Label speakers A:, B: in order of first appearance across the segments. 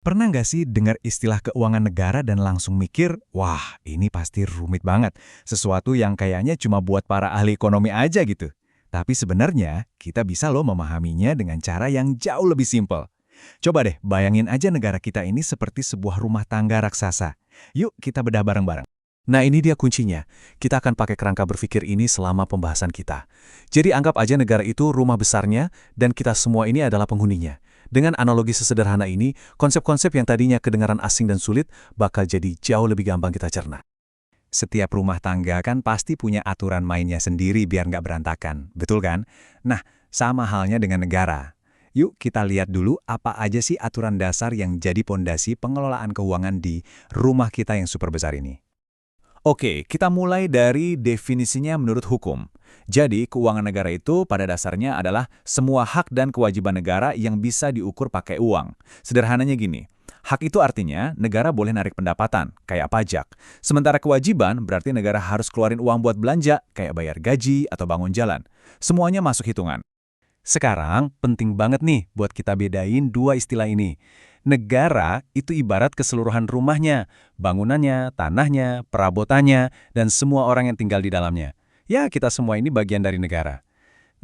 A: Pernah nggak sih dengar istilah keuangan negara dan langsung mikir, wah ini pasti rumit banget, sesuatu yang kayaknya cuma buat para ahli ekonomi aja gitu. Tapi sebenarnya kita bisa loh memahaminya dengan cara yang jauh lebih simpel. Coba deh bayangin aja negara kita ini seperti sebuah rumah tangga raksasa. Yuk kita bedah bareng-bareng.
B: Nah ini dia kuncinya. Kita akan pakai kerangka berpikir ini selama pembahasan kita. Jadi anggap aja negara itu rumah besarnya dan kita semua ini adalah penghuninya. Dengan analogi sesederhana ini, konsep-konsep yang tadinya kedengaran asing dan sulit bakal jadi jauh lebih gampang kita cerna.
A: Setiap rumah tangga kan pasti punya aturan mainnya sendiri biar nggak berantakan, betul kan? Nah, sama halnya dengan negara. Yuk kita lihat dulu apa aja sih aturan dasar yang jadi pondasi pengelolaan keuangan di rumah kita yang super besar ini.
B: Oke, kita mulai dari definisinya menurut hukum. Jadi, keuangan negara itu pada dasarnya adalah semua hak dan kewajiban negara yang bisa diukur pakai uang. Sederhananya gini, hak itu artinya negara boleh narik pendapatan, kayak pajak. Sementara kewajiban berarti negara harus keluarin uang buat belanja, kayak bayar gaji atau bangun jalan. Semuanya masuk hitungan.
A: Sekarang penting banget nih buat kita bedain dua istilah ini. Negara itu ibarat keseluruhan rumahnya, bangunannya, tanahnya, perabotannya, dan semua orang yang tinggal di dalamnya. Ya, kita semua ini bagian dari negara.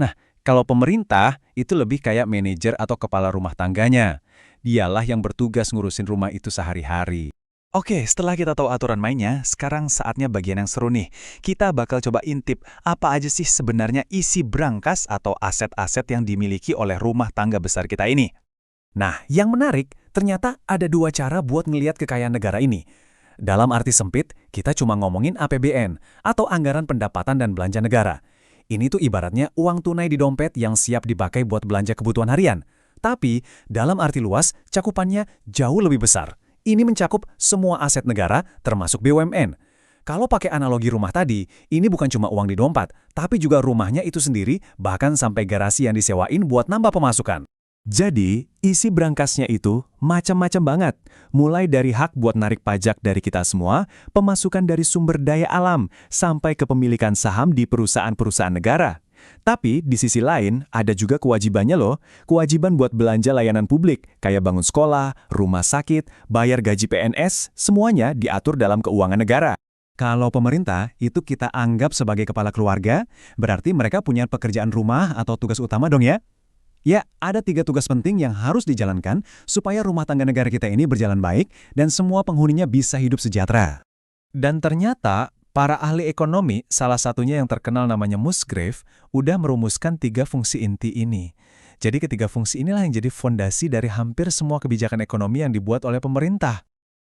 A: Nah, kalau pemerintah itu lebih kayak manajer atau kepala rumah tangganya. Dialah yang bertugas ngurusin rumah itu sehari-hari. Oke, setelah kita tahu aturan mainnya, sekarang saatnya bagian yang seru nih. Kita bakal coba intip apa aja sih sebenarnya isi brankas atau aset-aset yang dimiliki oleh rumah tangga besar kita ini. Nah, yang menarik, ternyata ada dua cara buat ngelihat kekayaan negara ini. Dalam arti sempit, kita cuma ngomongin APBN, atau anggaran pendapatan dan belanja negara. Ini tuh ibaratnya uang tunai di dompet yang siap dipakai buat belanja kebutuhan harian. Tapi, dalam arti luas, cakupannya jauh lebih besar. Ini mencakup semua aset negara, termasuk BUMN. Kalau pakai analogi rumah tadi, ini bukan cuma uang di dompet, tapi juga rumahnya itu sendiri, bahkan sampai garasi yang disewain buat nambah pemasukan. Jadi, isi brankasnya itu macam-macam banget. Mulai dari hak buat narik pajak dari kita semua, pemasukan dari sumber daya alam, sampai kepemilikan saham di perusahaan-perusahaan negara. Tapi di sisi lain, ada juga kewajibannya loh. Kewajiban buat belanja layanan publik, kayak bangun sekolah, rumah sakit, bayar gaji PNS, semuanya diatur dalam keuangan negara. Kalau pemerintah, itu kita anggap sebagai kepala keluarga, berarti mereka punya pekerjaan rumah atau tugas utama dong ya? Ya, ada 3 tugas penting yang harus dijalankan supaya rumah tangga negara kita ini berjalan baik dan semua penghuninya bisa hidup sejahtera. Dan ternyata, para ahli ekonomi, salah satunya yang terkenal namanya Musgrave, udah merumuskan 3 fungsi inti ini. Jadi ketiga fungsi inilah yang jadi fondasi dari hampir semua kebijakan ekonomi yang dibuat oleh pemerintah.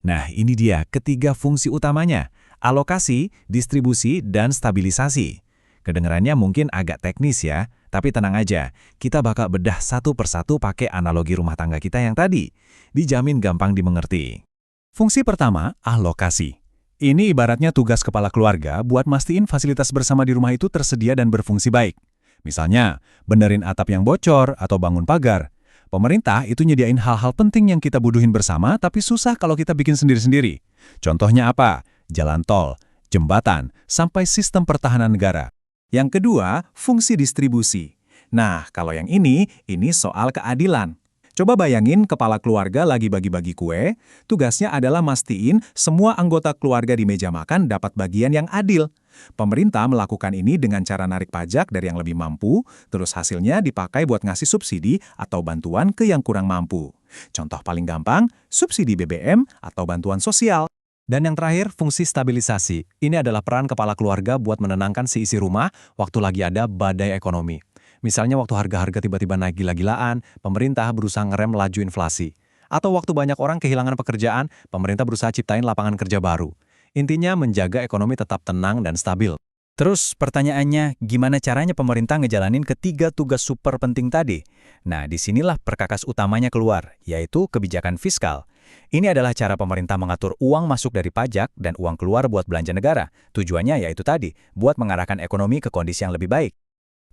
A: Nah, ini dia ketiga fungsi utamanya, alokasi, distribusi, dan stabilisasi. Kedengarannya mungkin agak teknis ya, tapi tenang aja, kita bakal bedah satu persatu pakai analogi rumah tangga kita yang tadi. Dijamin gampang dimengerti. Fungsi pertama, alokasi. Ini ibaratnya tugas kepala keluarga buat mastiin fasilitas bersama di rumah itu tersedia dan berfungsi baik. Misalnya, benerin atap yang bocor atau bangun pagar. Pemerintah itu nyediain hal-hal penting yang kita butuhin bersama tapi susah kalau kita bikin sendiri-sendiri. Contohnya apa? Jalan tol, jembatan, sampai sistem pertahanan negara. Yang kedua, fungsi distribusi. Nah, kalau yang ini soal keadilan. Coba bayangin kepala keluarga lagi bagi-bagi kue, tugasnya adalah mastiin semua anggota keluarga di meja makan dapat bagian yang adil. Pemerintah melakukan ini dengan cara narik pajak dari yang lebih mampu, terus hasilnya dipakai buat ngasih subsidi atau bantuan ke yang kurang mampu. Contoh paling gampang, subsidi BBM atau bantuan sosial. Dan yang terakhir, fungsi stabilisasi. Ini adalah peran kepala keluarga buat menenangkan si isi rumah waktu lagi ada badai ekonomi. Misalnya waktu harga-harga tiba-tiba naik gila-gilaan, pemerintah berusaha ngerem laju inflasi. Atau waktu banyak orang kehilangan pekerjaan, pemerintah berusaha ciptain lapangan kerja baru. Intinya menjaga ekonomi tetap tenang dan stabil. Terus pertanyaannya, gimana caranya pemerintah ngejalanin ketiga tugas super penting tadi? Nah, disinilah perkakas utamanya keluar, yaitu kebijakan fiskal. Ini adalah cara pemerintah mengatur uang masuk dari pajak dan uang keluar buat belanja negara. Tujuannya yaitu tadi, buat mengarahkan ekonomi ke kondisi yang lebih baik.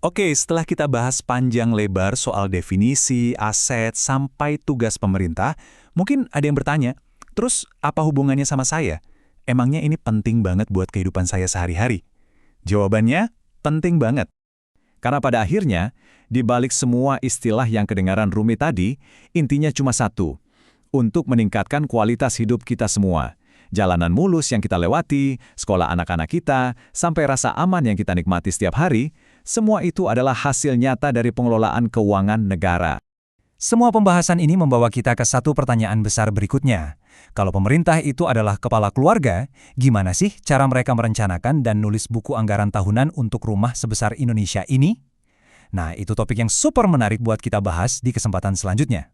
A: Oke, setelah kita bahas panjang lebar soal definisi, aset, sampai tugas pemerintah, mungkin ada yang bertanya, terus apa hubungannya sama saya? Emangnya ini penting banget buat kehidupan saya sehari-hari? Jawabannya, penting banget. Karena pada akhirnya, di balik semua istilah yang kedengaran rumit tadi, intinya cuma satu.
B: untuk meningkatkan kualitas hidup kita semua. Jalanan mulus yang kita lewati, sekolah anak-anak kita, sampai rasa aman yang kita nikmati setiap hari, semua itu adalah hasil nyata dari pengelolaan keuangan negara.
C: Semua pembahasan ini membawa kita ke satu pertanyaan besar berikutnya. Kalau pemerintah itu adalah kepala keluarga, gimana sih cara mereka merencanakan dan nulis buku anggaran tahunan untuk rumah sebesar Indonesia ini? Nah, itu topik yang super menarik buat kita bahas di kesempatan selanjutnya.